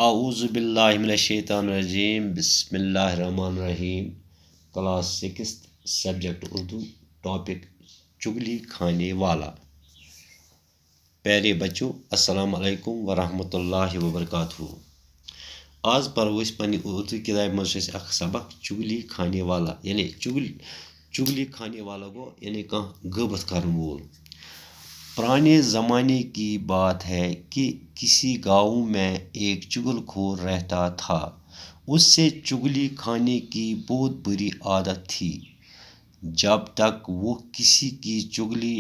اعوذ باللہ من الشیطان الرجیم بسم اللہ الرحمن الرحیم کلاس 6 سبجیکٹ اردو ٹاپک چگلی کھانے والا. پیارے بچوں السلام علیکم ورحمۃ اللہ وبرکاتہ. آز پرو پنہ اردو کتاب مز اخ سبق چگلی کھانے والا یعنی چگلی کھانے والا گو یعنی غیبت کرن وول. پرانے زمانے کی بات ہے کہ کسی گاؤں میں ایک چگل خور رہتا تھا. اس سے چگلی کھانے کی بہت بری عادت تھی. جب تک وہ کسی کی چگلی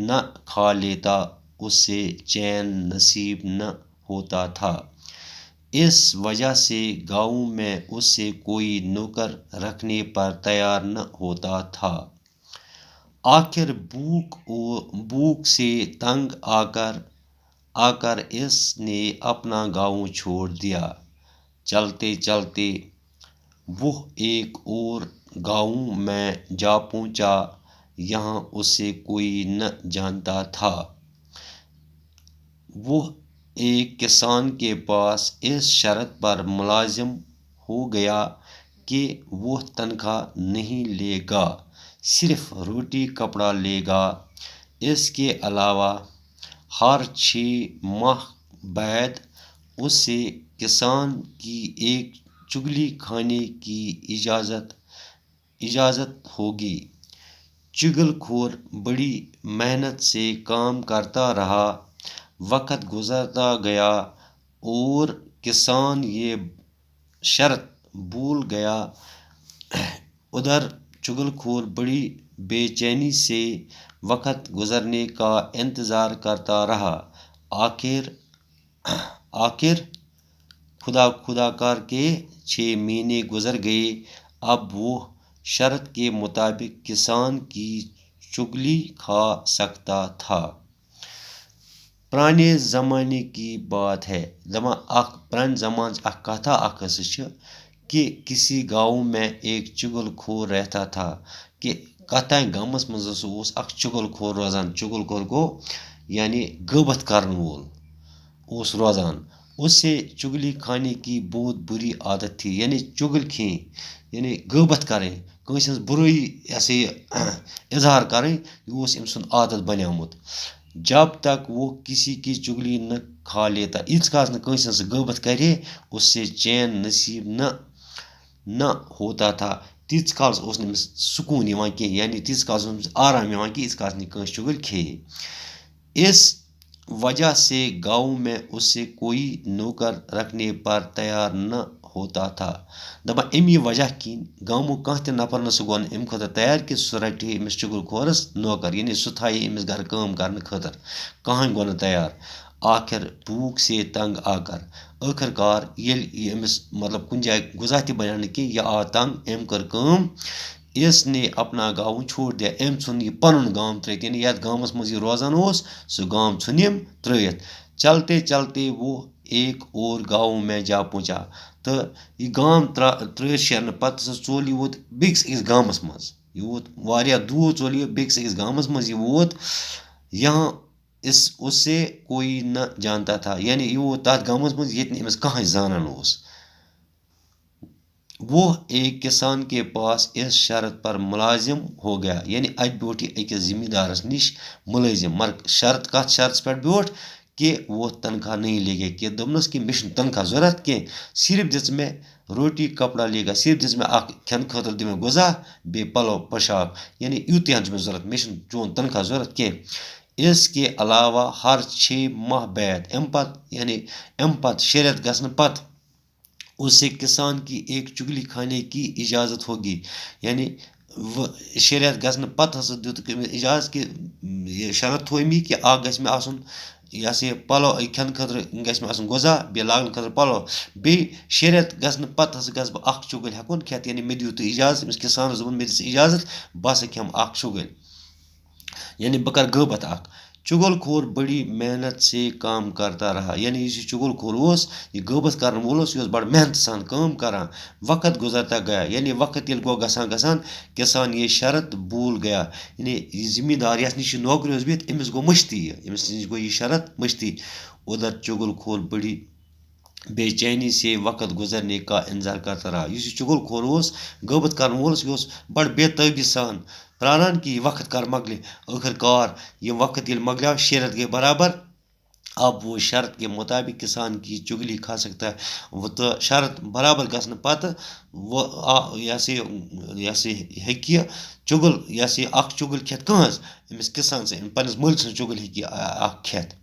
نہ کھا لیتا اسے چین نصیب نہ ہوتا تھا. اس وجہ سے گاؤں میں اسے کوئی نوکر رکھنے پر تیار نہ ہوتا تھا. آخر بھوک سے تنگ آ کر اس نے اپنا گاؤں چھوڑ دیا. چلتے چلتے وہ ایک اور گاؤں میں جا پہنچا. یہاں اسے کوئی نہ جانتا تھا. وہ ایک کسان کے پاس اس شرط پر ملازم ہو گیا کہ وہ تنخواہ نہیں لے گا، صرف روٹی کپڑا لے گا. اس کے علاوہ ہر 6 ماہ بعد اسے کسان کی ایک چگلی کھانے کی اجازت ہوگی. چگل خور بڑی محنت سے کام کرتا رہا. وقت گزرتا گیا اور کسان یہ شرط بھول گیا. ادھر چگل خور بڑی بے چینی سے وقت گزرنے کا انتظار کرتا رہا. آخر خدا کر کے 6 مہینے گزر گئے. اب وہ شرط کے مطابق کسان کی چگلی کھا سکتا تھا. پرانے زمانے کی بات ہے پرانہِ زمان اخ کتھا اخ کہ کسی گاؤں میں ایک چگل خور رہتا تھا. کہ کتھ تانۍ گامس مز اخ چگل خور روزان. چگل خور گو یعنی غیبت کرن وول روزان. اس سے چگلی کھانے کی بہت بری عادت تھی. یعنی چگل کھینۍ یعنی غیبت کرٕنۍ، کٲنٛسہِ ہٕنٛز برٲیی اظہار کرٕنۍ، یہِ اوس أمۍ سُنٛد عادت بنیومُت. جب تک وہ کسی کی چگلی نہ کھا لیتا، ییٖتِس کالس نہٕ کٲنٛسہِ ہٕنٛز غیبت کرِ اس سے چین نصیب نہ ہوتا تھا. تیٖتِس کالس اوس نہٕ أمِس سکوٗن یِوان کینٛہہ، یعنی تیٖتِس کالس اوس أمِس آرام یِوان کینٛہہ ییٖتِس کالس نہٕ کٲنٛسہِ چگل کھیٚیہِ. اس وجہ سے گاؤں میں اسے کوئی نوکر رکھنے پر تیار نہ ہوتا تھا. دپان امی وجہ کِنۍ گامُک کانٛہہ تہِ نفر نہ سُہ گوٚو نہٕ اَمہِ خٲطرٕ تیار کہِ سُہ رَٹہِ ہے أمِس چگل خورس نوکر، یعنی سُہ تھایہِ أمِس گرٕ کٲم کرنہٕ خٲطرٕ. کٕہٕنۍ گوٚو نہٕ تیار. آخر بھوک سے تنگ آ کر ٲخٕر کار ییٚلہِ یہِ أمِس کُنہِ جایہِ غذا تہِ بنیو نہٕ کینٛہہ، یہِ آو تنگ. أمۍ کٔر کٲم، اس نے اپنا گاؤں چھوڑ دیا. أمۍ ژھُن یہِ پنُن گام ترٲیِتھ، یعنی یتھ گامس منٛز یہِ روزان اوس سُہ گام ژھُن أمۍ ترٲیِتھ. چلتے چلتے وہ ایک اور گاؤں میں جا پہنچا. تہٕ یہِ گام ترٲیِتھ شیرنہٕ پتہٕ ژوٚل یہِ ووت بیٚکِس أکِس گامس منٛز. یہِ ووت واریاہ دوٗر ژوٚل یہِ بیٚکِس أکِس گامس منٛز. یہِ ووت یہاں اسے کوئی نہ جانتا تھا. یعنی یہِ ووت تتھ گامس منٛز ییٚتہِ نہٕ أمِس کٕہٕنۍ زانان اوس. وہ ایک کسان کے پاس اس شرط پر ملازم ہو گیا. یعنی اتہِ بیوٗٹھ یہِ أکِس زمیٖندارس نِش مُلٲزِم. مگر شرط کتھ شرطس پٮ۪ٹھ بیوٗٹھ کہ وہ تنخواہ نہیں لے گا. کہ دوٚپنس کہ مےٚ چھُنہٕ تنخواہ ضوٚرتھ کینٛہہ، صرف دِژ مےٚ روٹی کپڑا لے گا، صرف دِژ مےٚ اکھ کھٮ۪نہٕ خٲطرٕ دِ مےٚ غذا بیٚیہِ پلو پوشاک. یعنی یوٗتاہ چھُ مےٚ ضوٚرتھ، مےٚ چھُنہٕ چون تنخواہ ضوٚرتھ کینٛہہ. اس کے علاوہ ہر 6 ماہ بعد امہِ پتہٕ 6 رٮ۪تھ گژھنہٕ پتہٕ اسے کسان کی ایک چگلی کھانے کی اجازت ہوگی. یعنی 6 رٮ۪تھ گژھنہٕ پتہٕ ہسا دِتُکھ أمِس اجازت کہ یہِ شرط تھوٚو أمی کہ اکھ گژھِ مےٚ آسُن پلو کھٮ۪نہٕ خٲطرٕ گژھِ مےٚ آسُن غذا، بیٚیہِ لاگنہٕ خٲطرٕ پلو. بیٚیہِ 6 رٮ۪تھ گژھنہٕ پتہٕ ہسا گژھٕ بہٕ اکھ چُگل ہٮ۪کُن کھٮ۪تھ. یعنی مےٚ دِیِو تُہۍ اجازت. أمِس کسانس دوٚپُن مےٚ دِ ژٕ اجازت بہٕ ہسا کھٮ۪مہٕ اکھ چُگل، یعنی بہٕ کرٕ غیبت اکھ. چگل خور بڑی محنت سے کام کرتا رہا. یعنی یُس یہِ چگل خور اوس، یہِ غیبت کرن وول اوس، یہِ اوس بڑٕ محنت سان کٲم کران. وقت گزرتا گیا. یعنی وقت ییٚلہِ گوٚو گژھان کسان یہ شرط بھول گیا. یعنی یہِ زمیٖندار یتھ نِش یہِ نوکری اوس بِہِتھ أمِس گوٚو مٔشتٕے، أمِس نِش گوٚو یہِ شرط مٔشتٕے. ادھر چگل خور بڑی بے چینی سے وقت گزرنے کا انتظار کرتا رہا اس چگل خور غبت کر وولس یہ بڑ بے تابی سان پراران کہ یہ وقت کر مکلے آخر کار یہ وقت یل مکلیو 6 رٮ۪تھ گٔے برابر اب وہ شرط کے مطابق کسان کی چگلی کھا سکتا ہے وہ تو شرط برابر گھن پتہ وہ یہ سا ہیٚکہِ چگل یہ سا اخ چگل کھٮ۪تھ کہٕنٛز أمِس کسان پنٛنِس مٲلۍ سٕنٛز چگل ہیٚکہِ اکھ کھٮ۪تھ